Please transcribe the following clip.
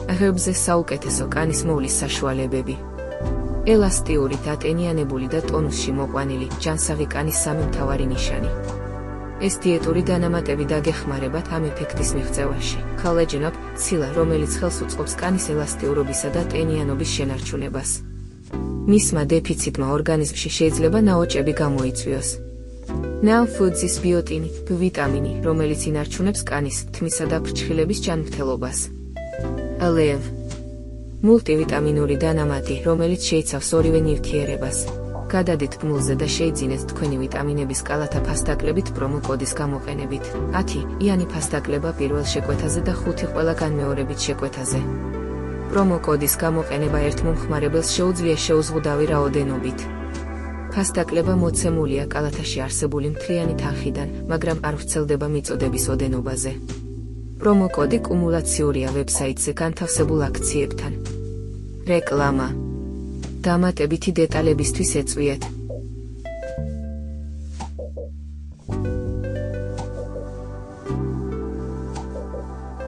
ღერბზე საუკეთესო კანის მოვლის საშუალებები. ელასტიური, დატენიანებული და ტონუსში მოყვანილი, ჯანსაღი კანის სამი მთავარი ნიშანი. ეს დიეტური დანამატები დაგეხმარებათ ამ ეფექტის მიღწევაში. Collagen-up, ცილა, რომელიც ხელს უწყობს კანის ელასტიურობისა და ტენიანობის შენარჩუნებას. მისმა დეფიციტმა ორგანიზმში შეიძლება ნაოჭები გამოიწვიოს. Now Foods-ის ბიოტინი, B ვიტამინი, რომელიც ინარჩუნებს კანის, თმისა და ფრჩხილების ჯანმრთელობას. Aleve, მულტივიტამინური დანამატი, რომელიც შეიცავს ორივე ნივთიერებას. გადადით ბმულზე და შეიძინეთ თქვენი ვიტამინების კალათა ფასდაკლებით პრომო კოდის გამოყენებით. 10 იანი ფასდაკლება პირველ შეკვეთაზე და 5 ყველა განმეორებით შეკვეთაზე. პრომო კოდის გამოყენება ერთ მომხმარებელს შეუძლია შეუზღუდავი რაოდენობით. ფასდაკლება მოცემულია კალათაში არსებული მთლიანი თანხიდან, მაგრამ არ ვრცელდება მიწოდების ოდენობაზე. პრომო კოდი კუმულაციურია ვებსაიტზე განთავსებულ აქციებთან. რეკლამა. დამატებითი დეტალებისთვის ეწვიეთ.